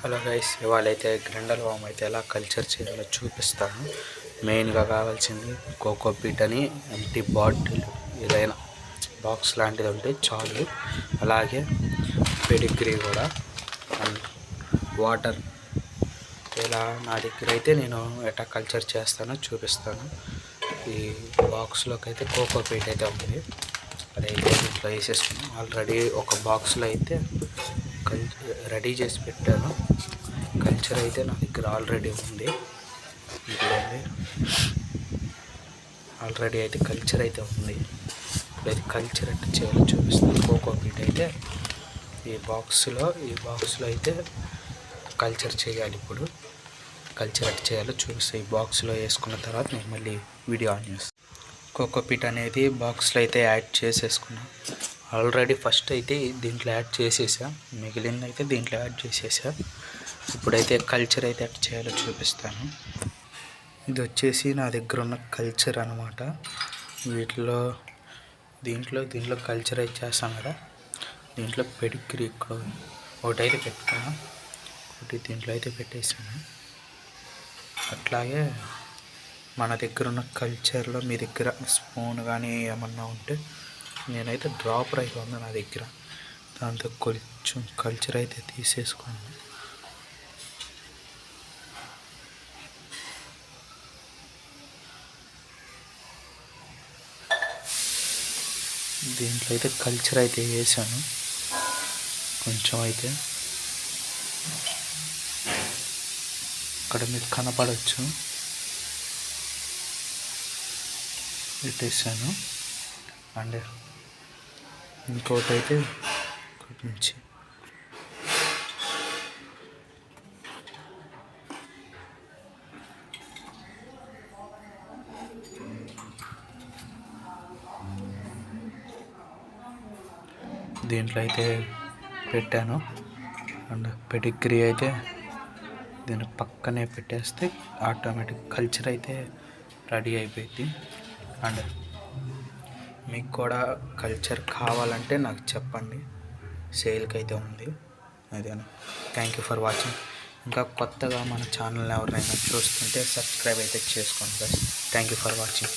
Hello guys, ఇవాళైతే grinder వామ్ అయితే ఎలా culture చేయాలో చూపిస్తాను. మెయిన్గా కావాల్సింది కోకో పీట్ అని ఎంటీ బాటిల్, ఏదైనా బాక్స్ లాంటిది ఉంటే చాలు. అలాగే పెడిగ్రీ కూడా అండ్ వాటర్. ఇలా నా దగ్గర అయితే నేను ఎట్లా కల్చర్ చేస్తానో చూపిస్తాను. ఈ బాక్స్లోకి అయితే కోకో పీట్ అయితే ఉంది, అదైతే ఇంట్లో వేసేసుకున్నాం. ఆల్రెడీ ఒక బాక్స్లో అయితే రెడీ చేసి పెట్టాను. కల్చర్ అయితే నా దగ్గర ఆల్రెడీ ఉంది. ఆల్రెడీ అయితే కల్చర్ అయితే ఉంది. ఇప్పుడు కల్చర్ ఎట్లా చేయాలో చూపిస్తాను. కోకో పీట్ అయితే ఈ బాక్స్లో అయితే కల్చర్ చేయాలి. ఇప్పుడు కల్చర్ ఎట్లా చేయాలో చూపిస్తాను. ఈ బాక్స్లో వేసుకున్న తర్వాత నేను మళ్ళీ వీడియో ఆన్ చేస్తాను. కోకో పీట్ అనేది బాక్స్లో అయితే యాడ్ చేసేసుకున్నా. ఆల్రెడీ ఫస్ట్ అయితే దీంట్లో యాడ్ చేసేసా, మిగిలింది అయితే దీంట్లో యాడ్ చేసేసా. ఇప్పుడైతే కల్చర్ అయితే ఎట్లా చేయాలో చూపిస్తాను. ఇది వచ్చేసి నా దగ్గర ఉన్న కల్చర్ అనమాట. దీంట్లో కల్చర్ అయితే చేస్తాను కదా. దీంట్లో పెడిగ్రీ ఇక్కడ ఒకటైతే పెట్టుకున్నా, ఒకటి దీంట్లో అయితే పెట్టేసాను. అట్లాగే మన దగ్గర ఉన్న కల్చర్లో మీ దగ్గర స్పూన్ కానీ ఏమన్నా ఉంటే, నేనైతే డ్రాపర్ అయితే ఉంది నా దగ్గర, దాంతో కొంచెం కల్చర్ అయితే తీసేసుకోండి. దీంట్లో అయితే కల్చర్ అయితే వేసాను కొంచెం అయితే. ఇక్కడ మీకు కనపడవచ్చు, పెట్టేసాను. అండ్ ఇంకోటి అయితే ఇక్కడి నుంచి దీంట్లో అయితే పెట్టాను. అండ్ పెడిగ్రీ అయితే దీని పక్కనే పెట్టేస్తే ఆటోమేటిక్ కల్చర్ అయితే రెడీ అయిపోయింది. అండ్ మీకు కూడా కల్చర్ కావాలంటే నాకు చెప్పండి, సేల్కి అయితే ఉంది. అదేనా. Thank you for watching. ఇంకా కొత్తగా మన ఛానల్ ఎవరైనా చూస్తుంటే సబ్స్క్రైబ్ అయితే చేసుకోండి. Thank you for watching.